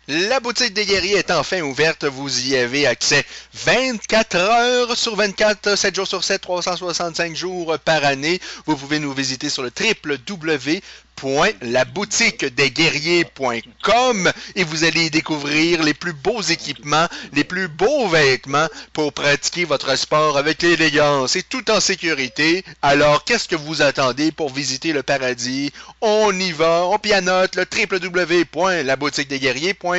La boutique des guerriers est enfin ouverte. Vous y avez accès 24 heures sur 24, 7 jours sur 7, 365 jours par année. Vous pouvez nous visiter sur le www.laboutiquedesguerriers.com et vous allez découvrir les plus beaux équipements, les plus beaux vêtements pour pratiquer votre sport avec élégance et tout en sécurité. Alors, qu'est-ce que vous attendez pour visiter le paradis? On y va, on pianote le www.laboutiquedesguerriers.com.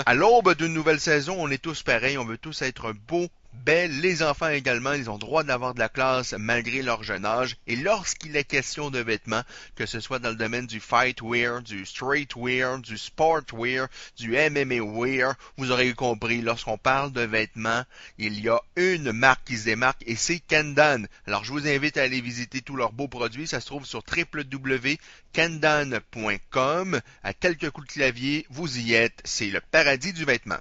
À l'aube d'une nouvelle saison, on est tous pareils, on veut tous être beaux, belles. Les enfants également, ils ont droit d'avoir de la classe malgré leur jeune âge. Et lorsqu'il est question de vêtements, que ce soit dans le domaine du fight wear, du street wear, du sport wear, du MMA wear, vous aurez compris, lorsqu'on parle de vêtements, il y a une marque qui se démarque et c'est Kendan. Alors je vous invite à aller visiter tous leurs beaux produits. Ça se trouve sur www.kendan.com. À quelques coups de clavier, vous y êtes. C'est le paradis du vêtement.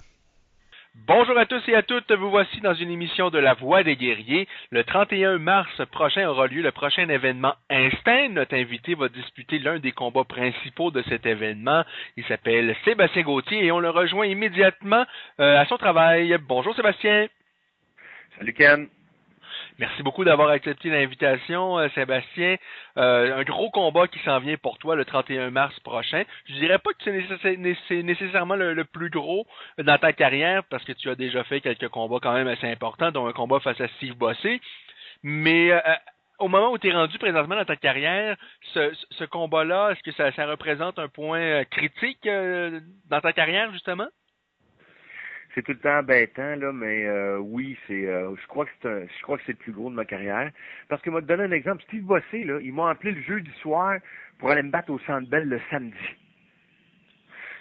Bonjour à tous et à toutes, vous voici dans une émission de La Voix des Guerriers. Le 31 mars prochain aura lieu le prochain événement Instinct. Notre invité va disputer l'un des combats principaux de cet événement. Il s'appelle Sébastien Gauthier et on le rejoint immédiatement à son travail. Bonjour Sébastien. Salut Ken. Merci beaucoup d'avoir accepté l'invitation, Sébastien. Un gros combat qui s'en vient pour toi le 31 mars prochain. Je dirais pas que c'est nécessairement le plus gros dans ta carrière parce que tu as déjà fait quelques combats quand même assez importants, dont un combat face à Steve Bossé. Mais au moment où tu es rendu présentement dans ta carrière, ce combat-là, est-ce que ça représente un point critique dans ta carrière, justement? C'est tout le temps embêtant, là, mais oui, je crois que c'est le plus gros de ma carrière. Parce que moi, te donner un exemple, Steve Bossé, là, ils m'ont appelé le jeudi soir pour aller me battre au Centre Bell le samedi.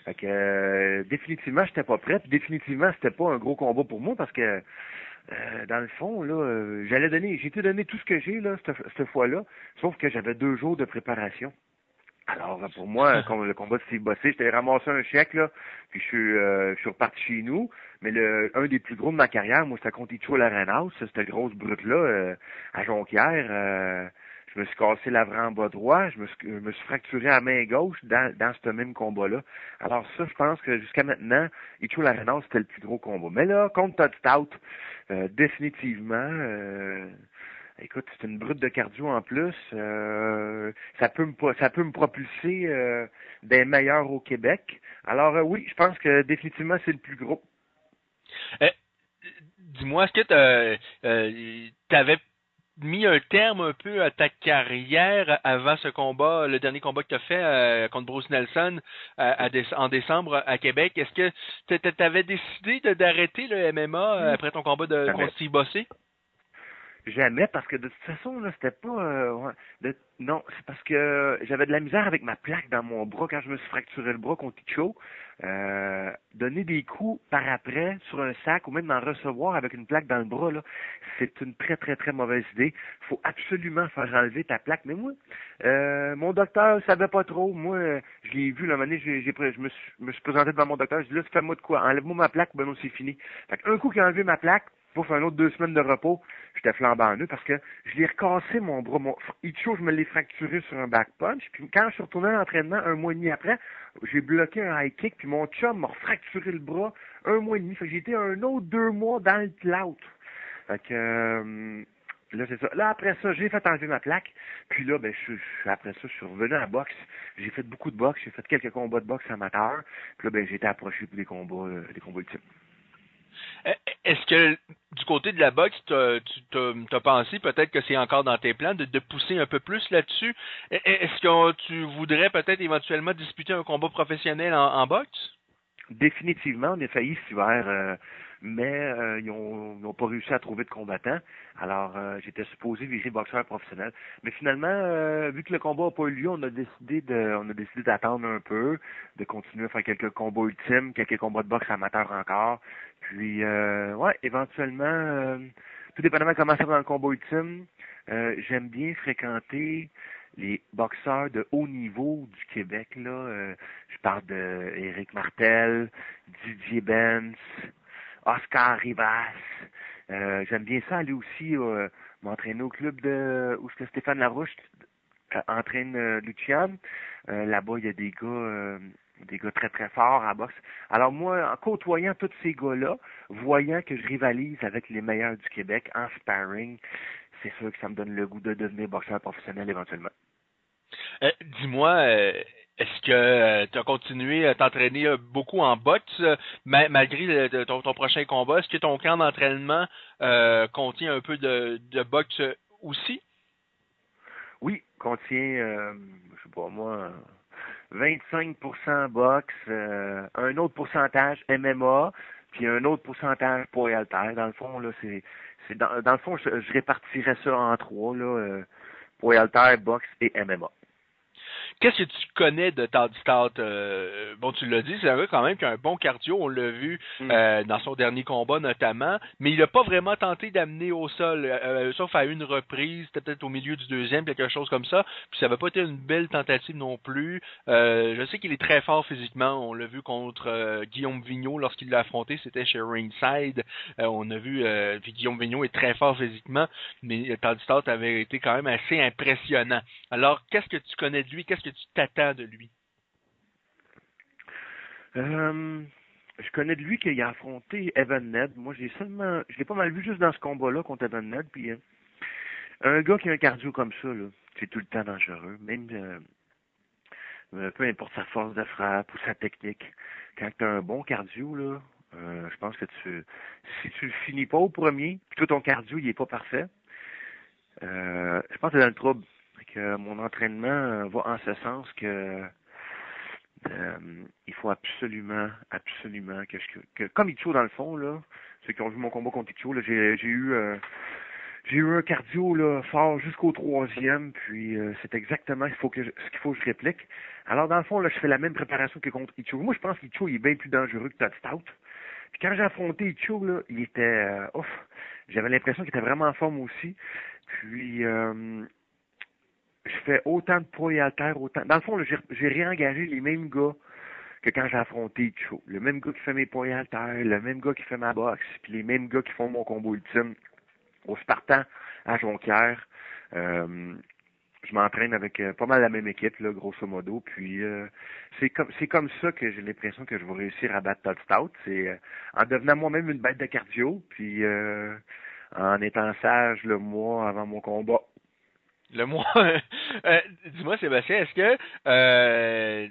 Fait que définitivement, j'étais pas prêt. Puis définitivement, c'était pas un gros combat pour moi parce que dans le fond, là, j'ai tout donné tout ce que j'ai là, cette fois-là, sauf que j'avais 2 jours de préparation. Alors, pour moi, le combat de Steve Bossé, j'étais ramassé un chèque, là, puis je suis reparti chez nous. Mais un des plus gros de ma carrière, moi, c'était contre Icho Larenaz, cette grosse brute-là, à Jonquière. Je me suis cassé l'avant en bas droit, je me suis fracturé à la main gauche dans ce même combat-là. Alors ça, je pense que jusqu'à maintenant, Icho Larenaz, c'était le plus gros combat. Mais là, contre Todd Stout, définitivement... écoute, c'est une brute de cardio en plus. Ça peut me propulser des meilleurs au Québec. Alors oui, je pense que définitivement c'est le plus gros. Dis-moi, est-ce que tu avais mis un terme un peu à ta carrière avant ce combat, le dernier combat que tu as fait contre Bruce Nelson en décembre à Québec? Est-ce que tu avais décidé d'arrêter le MMA après ton combat contre Steve Bossé? Jamais, parce que de toute façon, là, c'était pas... non, c'est parce que j'avais de la misère avec ma plaque dans mon bras quand je me suis fracturé le bras contre Ticho. Donner des coups par après sur un sac ou même en recevoir avec une plaque dans le bras, là, c'est une très, très, très mauvaise idée. Faut absolument faire enlever ta plaque. Mais moi, mon docteur savait pas trop. Moi, je l'ai vu, là, un moment donné, je me suis présenté devant mon docteur. Je dit là, fais-moi de quoi? Enlève-moi ma plaque, ben non, c'est fini. Fait qu'un coup qu'il a enlevé ma plaque, pour faire un autre 2 semaines de repos, j'étais flambant en eux parce que je l'ai recassé mon bras. Mon Icho, je me l'ai fracturé sur un back punch. Puis quand je suis retourné à l'entraînement, 1 mois et demi après, j'ai bloqué un high kick, puis mon chum m'a fracturé le bras 1 mois et demi. Fait que j'ai été un autre 2 mois dans le plâtre. Fait que là, c'est ça. Là, après ça, j'ai fait enlever ma plaque. Puis là, après ça, je suis revenu à la boxe. J'ai fait beaucoup de boxe. J'ai fait quelques combats de boxe amateurs. Puis là, j'ai été approché pour des combats ultimes. Est-ce que du côté de la boxe, tu as pensé peut-être que c'est encore dans tes plans de pousser un peu plus là-dessus? Est-ce que tu voudrais peut-être éventuellement disputer un combat professionnel en boxe? Définitivement, on a failli cet hiver, mais ils ont pas réussi à trouver de combattants. Alors, j'étais supposé viser boxeur professionnel. Mais finalement, vu que le combat n'a pas eu lieu, on a décidé d'attendre un peu, de continuer à faire quelques combats ultimes, quelques combats de boxe amateurs encore. Puis, ouais, éventuellement, tout dépendamment de comment ça va dans le combat ultime, j'aime bien fréquenter les boxeurs de haut niveau du Québec, là. Je parle de Éric Martel, Didier Benz, Oscar Rivas. J'aime bien ça aller aussi m'entraîner au club où est-ce que Stéphane Larouche entraîne Lucian. Là-bas, il y a des gars des gars très très forts en boxe. Alors moi, en côtoyant tous ces gars-là, voyant que je rivalise avec les meilleurs du Québec en sparring, c'est sûr que ça me donne le goût de devenir boxeur professionnel éventuellement. Dis-moi, est-ce que tu as continué à t'entraîner beaucoup en boxe malgré ton prochain combat? Est-ce que ton camp d'entraînement contient un peu de boxe aussi? Oui, contient, je sais pas moi, 25% boxe, un autre pourcentage MMA, puis un autre pourcentage poids et haltères. Dans le fond, là, c'est dans le fond, je répartirais ça en trois, là, poids et haltères, boxe et MMA. Qu'est-ce que tu connais de Todd Stout? Bon, tu l'as dit, c'est un gars quand même qui a un bon cardio, on l'a vu dans son dernier combat notamment, mais il n'a pas vraiment tenté d'amener au sol, sauf à une reprise, c'était peut-être au milieu du deuxième, quelque chose comme ça, puis ça n'avait pas été une belle tentative non plus. Je sais qu'il est très fort physiquement, on l'a vu contre Guillaume Vigneault lorsqu'il l'a affronté, c'était chez Ringside, on a vu Guillaume Vigneault est très fort physiquement, mais Todd Stout avait été quand même assez impressionnant. Alors, qu'est-ce que tu connais de lui? Qu'est-ce que tu t'attends de lui? Je connais de lui qu'il a affronté Evan Ned. Moi, je l'ai pas mal vu juste dans ce combat-là contre Evan Ned. Puis un gars qui a un cardio comme ça, là, c'est tout le temps dangereux. Même peu importe sa force de frappe ou sa technique. Quand tu as un bon cardio, là, je pense que si tu le finis pas au premier, puis toi ton cardio il est pas parfait, je pense que t'es dans le trouble. Que mon entraînement va en ce sens que il faut absolument que comme Icho dans le fond là, ceux qui ont vu mon combat contre Icho là, j'ai eu un cardio là fort jusqu'au troisième, puis c'est exactement ce qu'il faut que je réplique. Alors dans le fond là, je fais la même préparation que contre Icho. Moi je pense qu'Icho il est bien plus dangereux que Todd Stout. Puis quand j'ai affronté Icho là, il était j'avais l'impression qu'il était vraiment en forme aussi. Puis je fais autant de poids et haltères, autant. Dans le fond, là, j'ai réengagé les mêmes gars que quand j'ai affronté Cho. Le même gars qui fait mes poids et haltères, le même gars qui fait ma boxe, puis les mêmes gars qui font mon combo ultime au Spartan à Jonquière. Je m'entraîne avec pas mal la même équipe, là, grosso modo. Puis c'est comme ça que j'ai l'impression que je vais réussir à battre Todd Stout. C'est en devenant moi-même une bête de cardio, puis en étant sage le mois avant mon combat. Le mois. Dis-moi, Sébastien, est-ce que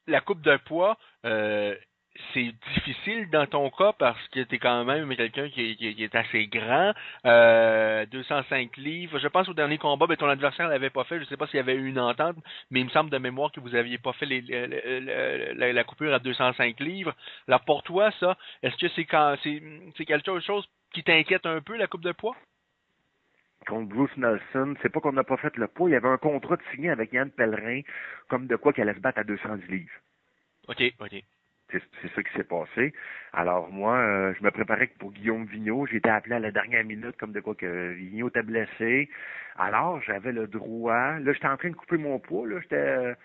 la coupe de poids, c'est difficile dans ton cas parce que tu es quand même quelqu'un qui est assez grand, 205 livres. Je pense au dernier combat, ben, ton adversaire ne l'avait pas fait. Je ne sais pas s'il y avait eu une entente, mais il me semble de mémoire que vous n'aviez pas fait la coupure à 205 livres. Alors pour toi, ça, est-ce que c'est quelque chose qui t'inquiète un peu, la coupe de poids? Contre Bruce Nelson, c'est pas qu'on n'a pas fait le poids, il y avait un contrat de signé avec Yann Pellerin, comme de quoi qu'elle allait se battre à 210 livres. OK. C'est ça qui s'est passé. Alors moi, je me préparais pour Guillaume Vigneault. J'ai été appelé à la dernière minute comme de quoi que Vigneault était blessé. Alors, j'avais le droit. Là, j'étais en train de couper mon poids. Là, j'étais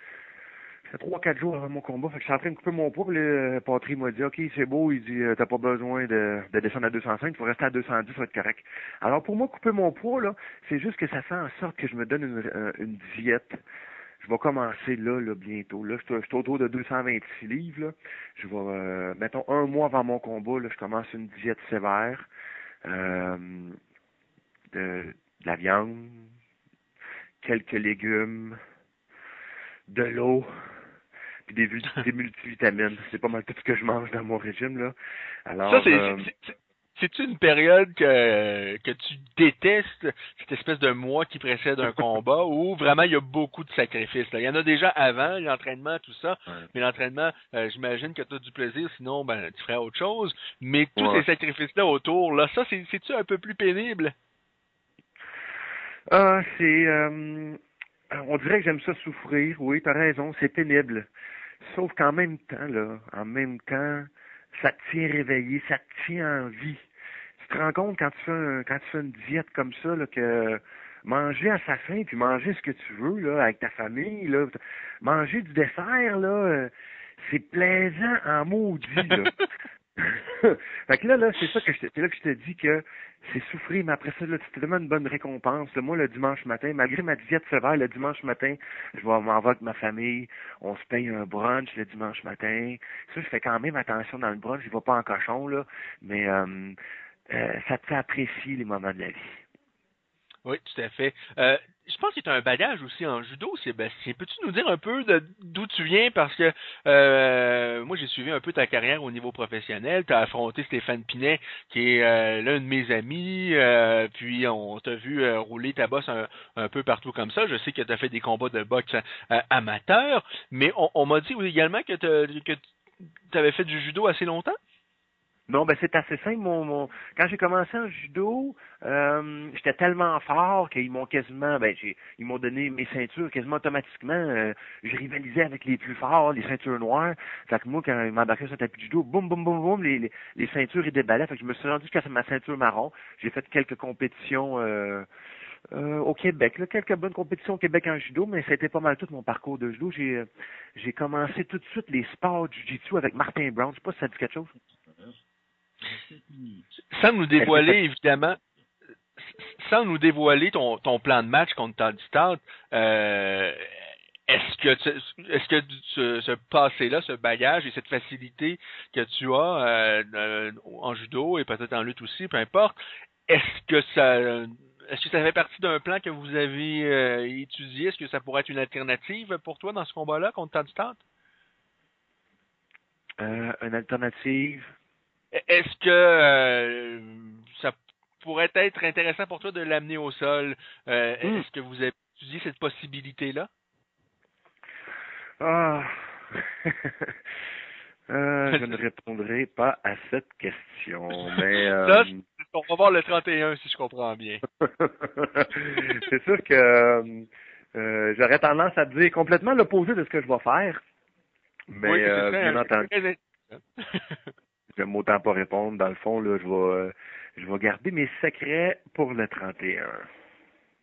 3-4 jours avant mon combat. Fait que j'étais en train de couper mon poids. Puis là, Patrick m'a dit, OK, c'est beau. Il dit, t'as pas besoin de descendre à 205. Il faut rester à 210, ça va être correct. Alors, pour moi, couper mon poids, là, c'est juste que ça fait en sorte que je me donne une diète. Je vais commencer là bientôt. Là, je suis autour de 226 livres. Là. Je vais, mettons, un mois avant mon combat, là, je commence une diète sévère. De la viande, quelques légumes, de l'eau, puis des multivitamines. C'est pas mal tout ce que je mange dans mon régime, là. Alors, ça, c'est-tu une période que tu détestes, cette espèce de mois qui précède un combat, où vraiment il y a beaucoup de sacrifices? Là. Il y en a déjà avant, l'entraînement, tout ça, mais l'entraînement, j'imagine que tu as du plaisir, sinon ben tu ferais autre chose. Mais tous ces sacrifices-là autour, là, ça, c'est-tu un peu plus pénible? On dirait que j'aime ça souffrir, oui, t'as raison, c'est pénible. Sauf qu'en même temps, ça te tient réveillé, ça te tient en vie. Tu te rends compte quand tu fais une diète comme ça, là, que manger à sa faim, puis manger ce que tu veux, là, avec ta famille, là, manger du dessert, là, c'est plaisant en maudit, là. Fait que là, c'est là que je te dis que c'est souffrir, mais après ça, là, c'est tellement une bonne récompense. Là. Moi, le dimanche matin, malgré ma diète sévère, le dimanche matin, je vais m'en vais avec ma famille, on se paye un brunch le dimanche matin. Ça, je fais quand même attention dans le brunch, je vais pas en cochon, là, mais ça te fait apprécier les moments de la vie. Oui, tout à fait. Je pense que tu as un bagage aussi en judo, Sébastien. Peux-tu nous dire un peu d'où tu viens? Parce que moi, j'ai suivi un peu ta carrière au niveau professionnel. Tu as affronté Stéphane Pinet, qui est l'un de mes amis. Puis on t'a vu rouler ta bosse un peu partout comme ça. Je sais que tu as fait des combats de boxe amateurs, mais on m'a dit également que tu avais fait du judo assez longtemps. Non, ben c'est assez simple. Quand j'ai commencé en judo, j'étais tellement fort qu'ils m'ont quasiment, ils m'ont donné mes ceintures quasiment automatiquement. Je rivalisais avec les plus forts, les ceintures noires. Fait que moi, quand ils m'embarquaient sur un tapis de judo, boum, boum, boum, boum, les ceintures ils déballaient. Fait que je me suis rendu jusqu'à ma ceinture marron. J'ai fait quelques compétitions au Québec, là, quelques bonnes compétitions au Québec en judo, mais c'était pas mal tout mon parcours de judo. J'ai commencé tout de suite les sports du jiu-jitsu avec Martin Brown. Je sais pas si ça dit quelque chose. Sans nous dévoiler, évidemment, sans nous dévoiler ton plan de match contre Todd Stout, est-ce que ce passé-là, ce bagage et cette facilité que tu as en judo et peut-être en lutte aussi, peu importe, est-ce que ça fait partie d'un plan que vous avez étudié? Est-ce que ça pourrait être une alternative pour toi dans ce combat-là contre Todd Stout? Une alternative. Est-ce que ça pourrait être intéressant pour toi de l'amener au sol? Est-ce que vous avez étudié cette possibilité-là? Ah. Je ne répondrai pas à cette question, mais Ça, on va voir le 31 si je comprends bien. c'est sûr que j'aurais tendance à te dire complètement l'opposé de ce que je vais faire. Mais Oui, bien entendu, j'aime autant pas répondre. Dans le fond, là, je vais garder mes secrets pour le 31.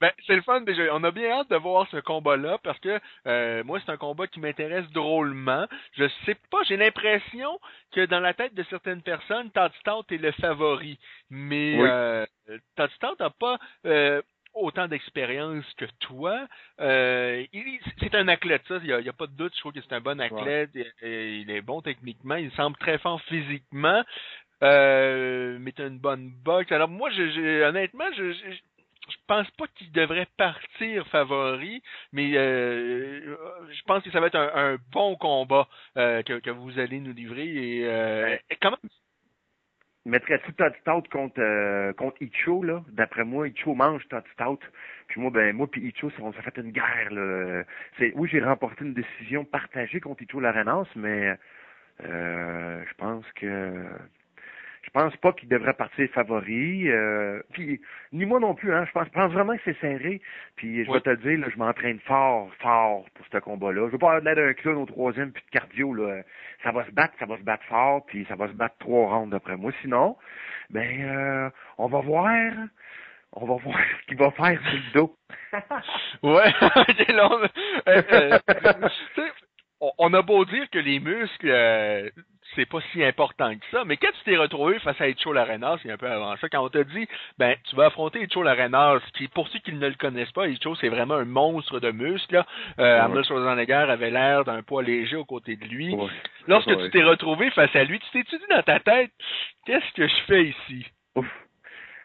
Ben, c'est le fun déjà. On a bien hâte de voir ce combat-là parce que moi, c'est un combat qui m'intéresse drôlement. Je sais pas, j'ai l'impression que dans la tête de certaines personnes, Todd Stout est le favori. Mais Oui. Todd Stout n'a pas autant d'expérience que toi. C'est un athlète, ça, il y a pas de doute. Je trouve que c'est un bon athlète. Il est bon techniquement. Il semble très fort physiquement. Mais t'as une bonne boxe. Alors moi, honnêtement, je pense pas qu'il devrait partir favori, mais je pense que ça va être un bon combat que vous allez nous livrer. Et comment? Mettrais-tu Todd Stout contre Icho, là? D'après moi, Icho mange Todd Stout. Puis moi puis Icho, ça fait une guerre, là. Oui, j'ai remporté une décision partagée contre Icho Larenas, mais je pense pas qu'il devrait partir favori. Puis ni moi non plus, hein. Je pense vraiment que c'est serré. Puis je vais te le dire, là, je m'entraîne fort pour ce combat-là. Je veux pas avoir l'air d'un clown au troisième puis de cardio, là. Ça va se battre fort, puis ça va se battre 3 rounds d'après moi. Sinon, on va voir. On va voir ce qu'il va faire sur le dos. Ouais, on a beau dire que les muscles, c'est pas si important que ça, mais quand tu t'es retrouvé face à Icho Larenas, c'est un peu avant ça, quand on t'a dit, ben, tu vas affronter Icho Larenas, qui, pour ceux qui ne le connaissent pas, Icho, c'est vraiment un monstre de muscles, là. Arnold Schwarzenegger avait l'air d'un poids léger aux côtés de lui. Ouais. Lorsque tu t'es retrouvé face à lui, tu t'es dit dans ta tête, qu'est-ce que je fais ici? Ouf.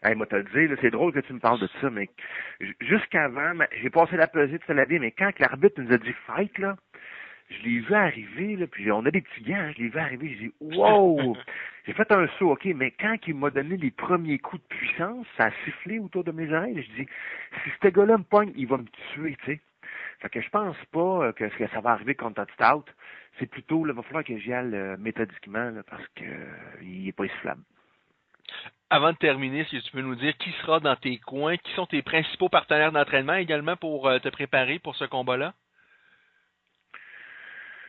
Hey, moi, te le dire, là, c'est drôle que tu me parles de ça, mais jusqu'avant, j'ai passé la pesée de la vie, mais quand l'arbitre nous a dit fight, là, je l'ai vu arriver, là, puis on a des petits gants, hein, je l'ai vu arriver, j'ai dit wow! J'ai fait un saut, ok, mais quand il m'a donné les premiers coups de puissance, ça a sifflé autour de mes oreilles, je dis, si ce gars-là me pogne, il va me tuer, tu sais. Fait que je pense pas que ça va arriver contre Todd Stout. C'est plutôt, là, il va falloir que j'y aille méthodiquement, là, parce que il est pas essoufflable. Avant de terminer, si tu peux nous dire qui sera dans tes coins, qui sont tes principaux partenaires d'entraînement également pour te préparer pour ce combat-là?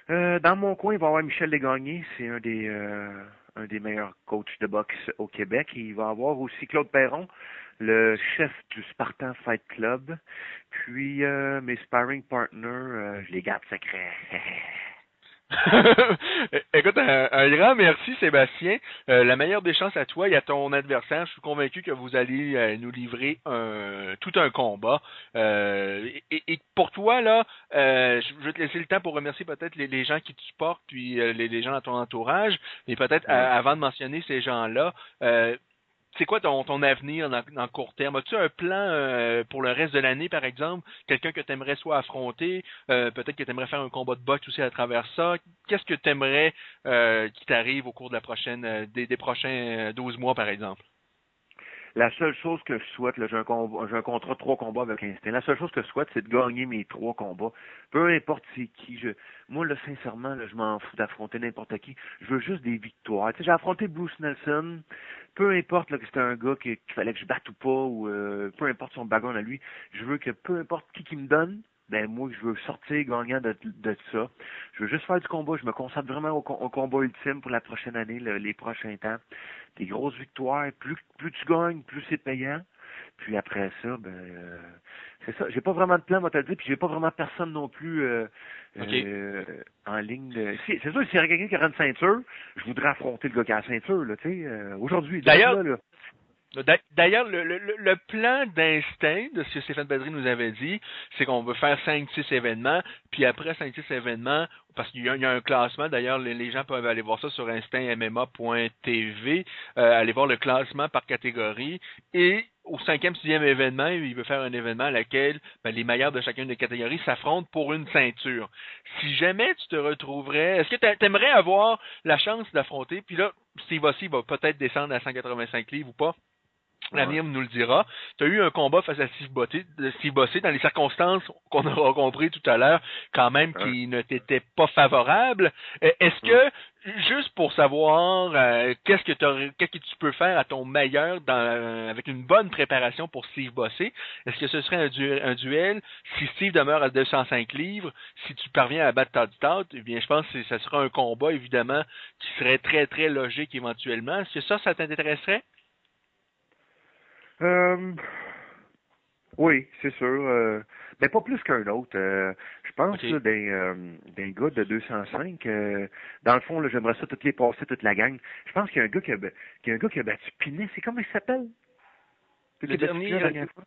Dans mon coin, il va y avoir Michel Desgagnés, c'est un des meilleurs coachs de boxe au Québec. Il va y avoir aussi Claude Perron, le chef du Spartan Fight Club. Puis mes sparring partners, je les garde secrets. Écoute, un grand merci Sébastien. La meilleure des chances à toi et à ton adversaire. Je suis convaincu que vous allez nous livrer tout un combat. Et pour toi, là, je vais te laisser le temps pour remercier peut-être les gens qui te supportent, puis les gens dans ton entourage. Et peut-être Ouais. avant de mentionner ces gens-là, c'est quoi ton avenir dans court terme? As-tu un plan pour le reste de l'année, par exemple? Quelqu'un que tu aimerais soit affronter? Peut-être que tu aimerais faire un combat de boxe aussi à travers ça. Qu'est-ce que tu aimerais qui t'arrive au cours de la prochaine des prochains 12 mois, par exemple? La seule chose que je souhaite, là, j'ai un contrat de 3 combats avec Instinct. La seule chose que je souhaite, c'est de gagner mes 3 combats. Peu importe c'est qui. Moi, là, sincèrement, là, je m'en fous d'affronter n'importe qui. Je veux juste des victoires. Tu sais, j'ai affronté Bruce Nelson. Peu importe là, que c'était un gars qu'il fallait que je batte ou pas, ou peu importe son background à lui. Je veux que peu importe qui me donne, ben moi, je veux sortir gagnant de ça. Je veux juste faire du combat. Je me concentre vraiment au combat ultime pour la prochaine année, les prochains temps. Des grosses victoires. Plus tu gagnes, plus c'est payant. Puis après ça, c'est ça. J'ai pas vraiment de plan, moi te le dire, puis j'ai pas vraiment personne non plus OK. en ligne. C'est sûr, s'il y aurait quelqu'un qui aurait une ceinture, je voudrais affronter le gars qui a la ceinture, là, tu sais. Aujourd'hui, D'ailleurs, là. D'ailleurs, le plan d'instinct de ce que Stéphane Badry nous avait dit, c'est qu'on veut faire 5-6 événements, puis après 5-6 événements, parce qu'il y a un classement, d'ailleurs, les gens peuvent aller voir ça sur instinctmma.tv, aller voir le classement par catégorie, et au 5e, 6e événement, il veut faire un événement à laquelle les meilleurs de chacune des catégories s'affrontent pour une ceinture. Si jamais tu te retrouverais, est-ce que tu aimerais avoir la chance d'affronter, puis là, Steve Aussie va peut-être descendre à 185 livres ou pas? Ouais. L'avenir nous le dira. Tu as eu un combat face à Steve Bossé dans les circonstances qu'on aura compris tout à l'heure, quand même, Hein? qui ne t'étaient pas favorables. Est-ce Hum. que, juste pour savoir qu'est-ce que tu peux faire à ton meilleur avec une bonne préparation pour Steve Bossé, est-ce que ce serait un duel si Steve demeure à 205 livres, si tu parviens à battre Todd Stout, eh bien, je pense que ça sera un combat, évidemment, qui serait très, très logique éventuellement. Est-ce que ça t'intéresserait? Euh, oui, c'est sûr. Mais pas plus qu'un autre. Je pense OK. là, d'un gars de 205. Dans le fond, là, j'aimerais ça toutes les passer, toute la gang. Je pense qu'il y a un gars qu'il y a un gars qui a battu Pinet. C'est comment il s'appelle? Le Le qui a battu dernier, Pinet la dernière fois?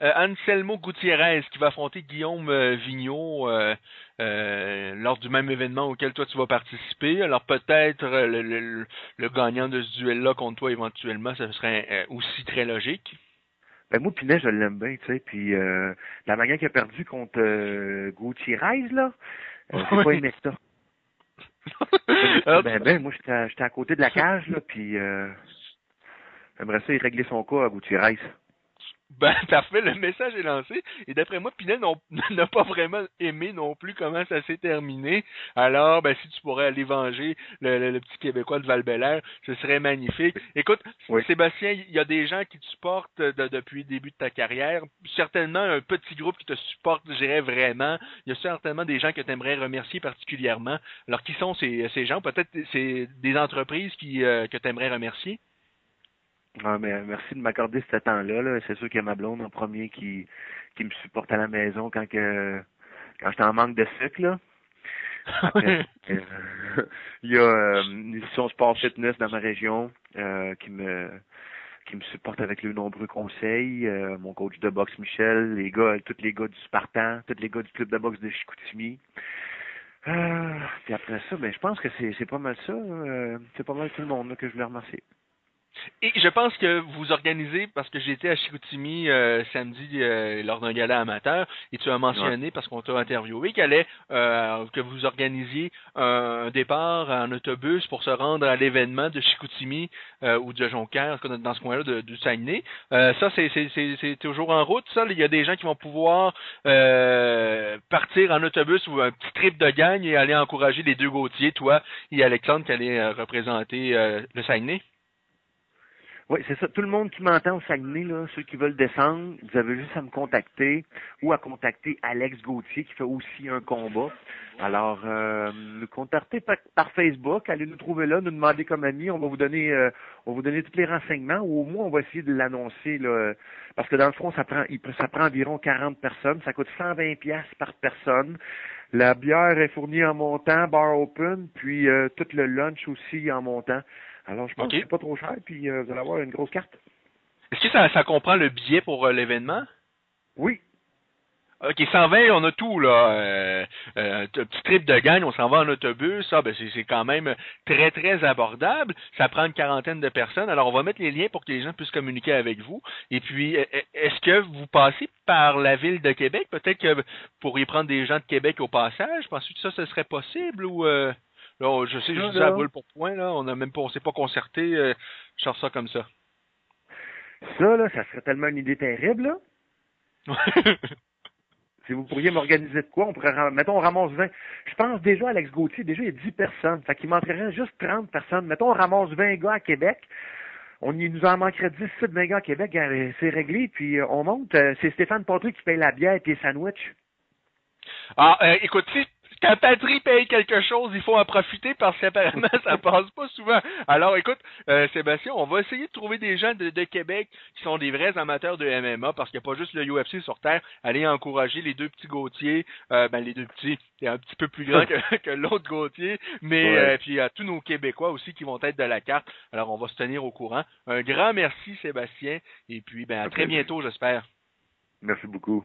Anselmo Gutiérrez qui va affronter Guillaume Vigneault lors du même événement auquel toi tu vas participer. Alors peut-être le gagnant de ce duel-là contre toi éventuellement, ça serait aussi très logique. Ben moi, Pinet, je l'aime bien, tu sais. Puis la manière qu'il a perdu contre Gutiérrez, là, j'ai pas aimé ça. Pas aimé ça. Moi, j'étais à côté de la cage, là, puis j'aimerais ça y régler son cas à Gutiérrez. Ben, parfait, le message est lancé. Et d'après moi, Pinel n'a pas vraiment aimé non plus comment ça s'est terminé. Alors, ben, si tu pourrais aller venger le petit Québécois de Val-Bélair, ce serait magnifique. Écoute, Oui. Sébastien, il y a des gens qui te supportent depuis le début de ta carrière. Certainement un petit groupe qui te supporte, je dirais vraiment. Il y a certainement des gens que tu aimerais remercier particulièrement. Alors, qui sont ces gens? Peut-être c'est des entreprises que tu aimerais remercier? Ah, mais merci de m'accorder ce temps-là. Là. C'est sûr qu'il y a ma blonde en premier qui me supporte à la maison quand j'étais en manque de sucre, là. Après, euh, il y a une édition Sport Fitness dans ma région qui me supporte avec les nombreux conseils. Mon coach de boxe Michel, tous les gars du Spartan, tous les gars du club de boxe de Chicoutimi. Puis après ça, je pense que c'est pas mal ça. C'est pas mal tout le monde là, que je voulais remercier. Et je pense que vous organisez, parce que j'étais à Chicoutimi samedi lors d'un gala amateur, et tu as Ouais. mentionné, parce qu'on t'a interviewé, que vous organisiez un départ en autobus pour se rendre à l'événement de Chicoutimi ou de Jonquière, en tout cas dans ce coin-là du Saguenay. Ça, c'est toujours en route, ça. Il y a des gens qui vont pouvoir partir en autobus ou un petit trip de gang et aller encourager les deux Gauthier, toi et Alexandre, qui allaient représenter le Saguenay. Oui, c'est ça. Tout le monde qui m'entend au Saguenay, là, ceux qui veulent descendre, vous avez juste à me contacter ou à contacter Alex Gauthier qui fait aussi un combat. Alors, nous contacter par Facebook, allez nous trouver là, nous demander comme amis, on va vous donner tous les renseignements ou au moins on va essayer de l'annoncer là, parce que dans le fond ça prend environ 40 personnes, ça coûte 120 pièces par personne. La bière est fournie en montant, bar open, puis tout le lunch aussi en montant. Alors, je pense que c'est pas trop cher, puis vous allez avoir une grosse carte. Est-ce que ça comprend le billet pour l'événement? Oui. OK, 120, on a tout, là. Un petit trip de gang, on s'en va en autobus. Ça, ben, c'est quand même très, très abordable. Ça prend une quarantaine de personnes. Alors, on va mettre les liens pour que les gens puissent communiquer avec vous. Et puis, est-ce que vous passez par la ville de Québec? Peut-être que vous pourriez prendre des gens de Québec au passage. Pensez-vous que ça, ce serait possible ou... Là, je sais, je dis ça à boule pour point, là. On s'est pas concerté. Je sors ça comme ça. Ça, là, ça serait tellement une idée terrible, là. Si vous pourriez m'organiser de quoi, on pourrait, mettons, on ramasse 20. Je pense déjà, Alex Gauthier, déjà, il y a 10 personnes. Fait qu'il m'entrerait juste 30 personnes. Mettons, on ramasse 20 gars à Québec. Il nous en manquerait 10, 20 gars à Québec. C'est réglé. Puis, on monte. C'est Stéphane Patry qui paye la bière et les sandwichs. Ah, écoute, si quand Patry paye quelque chose, il faut en profiter parce qu'apparemment, ça passe pas souvent. Alors, écoute, Sébastien, on va essayer de trouver des gens de Québec qui sont des vrais amateurs de MMA parce qu'il n'y a pas juste le UFC sur Terre. Allez encourager les deux petits Gauthier, les deux petits, c'est un petit peu plus grand que l'autre Gauthier, mais puis à tous nos Québécois aussi qui vont être de la carte. Alors, on va se tenir au courant. Un grand merci, Sébastien, et puis à très bientôt, j'espère. Merci beaucoup.